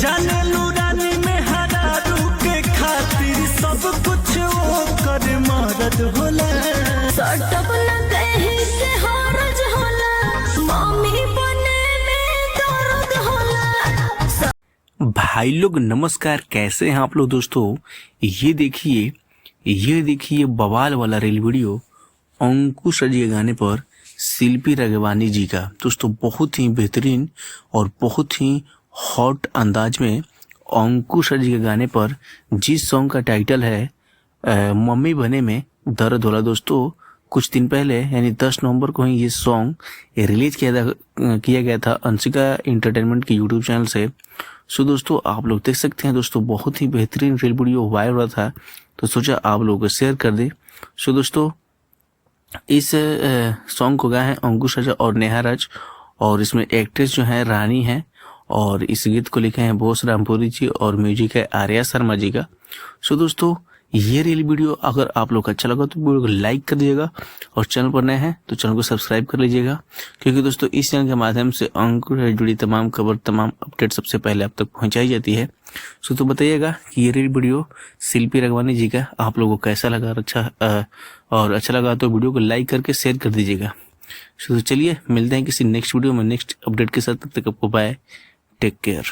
जाने लुरानी में हरारू के खातिर सब कुछ वो कर मरद होला। सटप न कहीं के हरज होला, मम्मी बने में दर्द होला। भाई लोग नमस्कार, कैसे हैं आप लोग दोस्तों। ये देखिए बवाल वाला रील वीडियो अंकुश जी के गाने पर शिल्पी राघवानी जी का। दोस्तों बहुत ही बेहतरीन और बहुत ही हॉट अंदाज में अंकुश जी के गाने पर जिस सॉन्ग का टाइटल है मम्मी बने में दर्द होला। दोस्तों कुछ दिन पहले यानी 10 नवंबर को ही ये सॉन्ग रिलीज किया गया था अंशिका एंटरटेनमेंट के यूट्यूब चैनल से। सो दोस्तों आप लोग देख सकते हैं। दोस्तों बहुत ही बेहतरीन रील वीडियो वायरल हो रहा था, तो सोचा आप लोगों को शेयर कर दे। सो दोस्तों इस सॉन्ग को गाए हैं अंकुश राजा और नेहा राज, और इसमें एक्ट्रेस जो है रानी है, और इस गीत को लिखे हैं बोस रामपुरी जी और म्यूजिक है आर्या शर्मा जी का। सो दोस्तों ये रील वीडियो अगर आप लोग को अच्छा लगा तो वीडियो को लाइक कर दीजिएगा, और चैनल पर नए हैं तो चैनल को सब्सक्राइब कर लीजिएगा, क्योंकि दोस्तों इस चैनल के माध्यम से अंकुश से जुड़ी तमाम खबर, तमाम अपडेट सबसे पहले आप तक पहुंचाई जाती है। सो तो बताइएगा कि ये रील वीडियो शिल्पी राघवानी जी का आप लोगों को कैसा लगा। अच्छा लगा तो वीडियो को लाइक करके शेयर कर दीजिएगा। तो चलिए मिलते हैं किसी नेक्स्ट वीडियो में नेक्स्ट अपडेट के साथ। तब तक आपको बाय, टेक केयर।